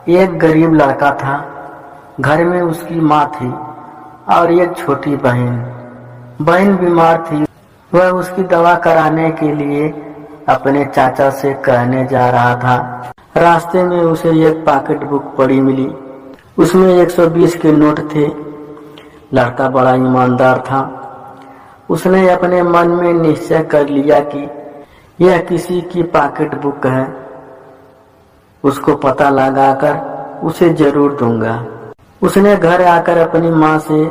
एक गरीब लड़का था। घर में उसकी माँ थी और एक छोटी बहन। बहन बीमार थी। वह उसकी दवा कराने के लिए अपने चाचा से कहने जा रहा था। रास्ते में उसे एक पॉकेट बुक पड़ी मिली। उसमें 120 के नोट थे। लड़का बड़ा ईमानदार था। उसने अपने मन में निश्चय कर लिया कि यह किसी की पॉकेट बुक है। उसको पता लगाकर उसे जरूर दूंगा। उसने घर आकर अपनी माँ से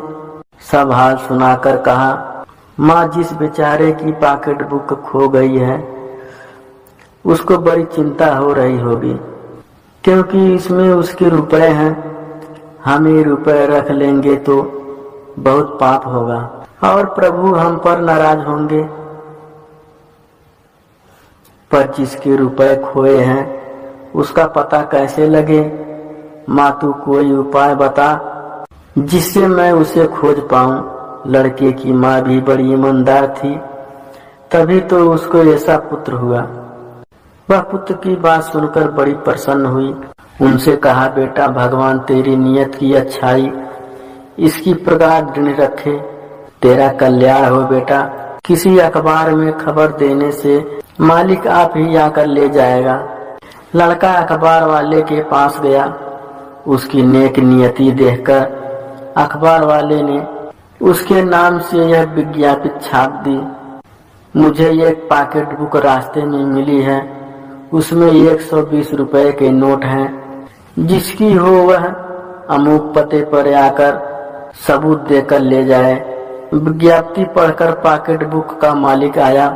सब हाल सुनाकर कहा, माँ, जिस बेचारे की पॉकेट बुक खो गई है उसको बड़ी चिंता हो रही होगी, क्योंकि इसमें उसके रुपए हैं। हम ये रुपए रख लेंगे तो बहुत पाप होगा और प्रभु हम पर नाराज होंगे। पर जिसके रुपए खोए हैं उसका पता कैसे लगे? माँ, तू कोई उपाय बता जिससे मैं उसे खोज पाऊं। लड़के की माँ भी बड़ी ईमानदार थी, तभी तो उसको ऐसा पुत्र हुआ। वह पुत्र की बात सुनकर बड़ी प्रसन्न हुई। उनसे कहा, बेटा, भगवान तेरी नियत की अच्छाई इसकी प्रगाढ़ दृढ़ रखे। तेरा कल्याण हो बेटा। किसी अखबार में खबर देने से मालिक आप ही आकर ले जाएगा। लड़का अखबार वाले के पास गया। उसकी नेक नियति देखकर अखबार वाले ने उसके नाम से यह विज्ञापित छाप दी, मुझे एक पॉकेट बुक रास्ते में मिली है। उसमें 120 रुपए के नोट हैं। जिसकी हो वह अमुक पते पर आकर सबूत देकर ले जाए। विज्ञप्ति पढ़कर पॉकेट बुक का मालिक आया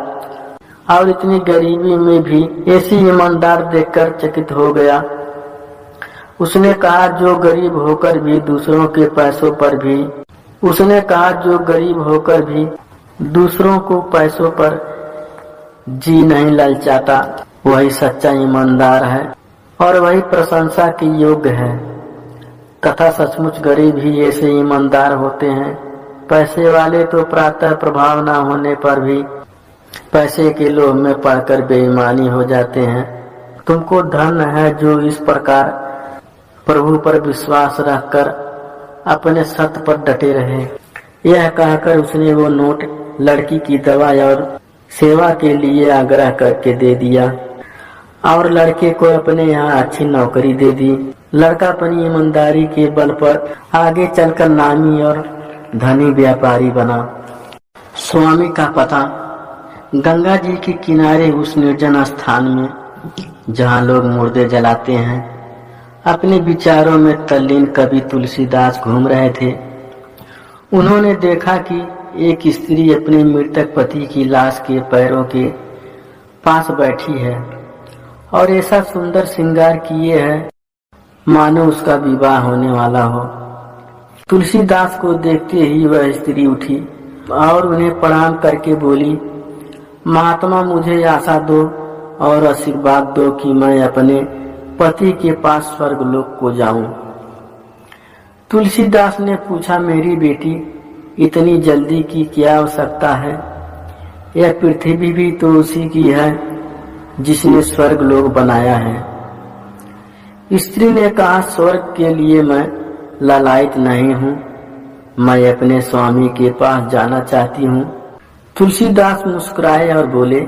और इतनी गरीबी में भी ऐसी ईमानदार देखकर चकित हो गया। उसने कहा, जो गरीब होकर भी दूसरों के पैसों पर जी नहीं ललचाता, वही सच्चा ईमानदार है और वही प्रशंसा के योग्य है। तथा सचमुच गरीब ही ऐसे ईमानदार होते हैं। पैसे वाले तो प्रातः प्रभाव न होने पर भी पैसे के लोभ में पड़कर बेईमानी हो जाते हैं। तुमको धन है जो इस प्रकार प्रभु पर विश्वास रखकर अपने सत्य पर डटे रहे। यह कहकर उसने वो नोट लड़की की दवा और सेवा के लिए आग्रह करके दे दिया और लड़के को अपने यहाँ अच्छी नौकरी दे दी। लड़का अपनी ईमानदारी के बल पर आगे चलकर नामी और धनी व्यापारी बना। स्वामी का पता गंगा जी के किनारे उस निर्जन स्थान में जहाँ लोग मुर्दे जलाते हैं। अपने विचारों में तल्लीन कवि तुलसीदास घूम रहे थे। उन्होंने देखा कि एक स्त्री अपने मृतक पति की लाश के पैरों के पास बैठी है और ऐसा सुंदर श्रृंगार किए है मानो उसका विवाह होने वाला हो। तुलसीदास को देखते ही वह स्त्री उठी और उन्हें प्रणाम करके बोली, महात्मा, मुझे आशा दो और आशीर्वाद दो कि मैं अपने पति के पास स्वर्गलोक को जाऊं। तुलसीदास ने पूछा, मेरी बेटी, इतनी जल्दी की क्या आवश्यकता है? यह पृथ्वी भी तो उसी की है जिसने स्वर्गलोक बनाया है। स्त्री ने कहा, स्वर्ग के लिए मैं लालायित नहीं हूँ, मैं अपने स्वामी के पास जाना चाहती हूँ। तुलसीदास मुस्कुराए और बोले,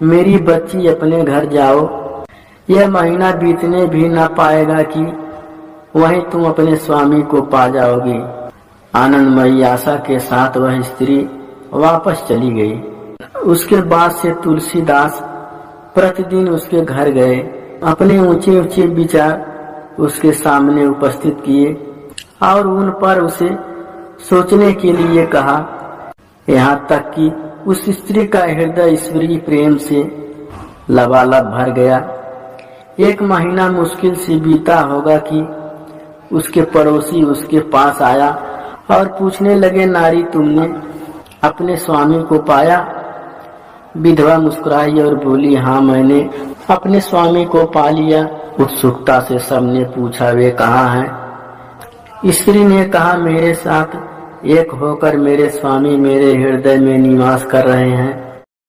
मेरी बच्ची, अपने घर जाओ। यह महीना बीतने भी न पाएगा कि वहीं तुम अपने स्वामी को पा जाओगी। आनंदमयी आशा के साथ वह स्त्री वापस चली गई। उसके बाद से तुलसीदास प्रतिदिन उसके घर गए, अपने ऊंचे ऊंचे विचार उसके सामने उपस्थित किए और उन पर उसे सोचने के लिए कहा। यहाँ तक कि उस स्त्री का हृदय ईश्वरीय प्रेम से लबालब भर गया। एक महीना मुश्किल से बीता होगा कि उसके पड़ोसी उसके पास आया और पूछने लगे, नारी, तुमने अपने स्वामी को पाया? विधवा मुस्कुराई और बोली, हाँ, मैंने अपने स्वामी को पा लिया। उत्सुकता से सबने पूछा, वे कहाँ हैं? स्त्री ने कहा, मेरे साथ एक होकर मेरे स्वामी मेरे हृदय में निवास कर रहे हैं।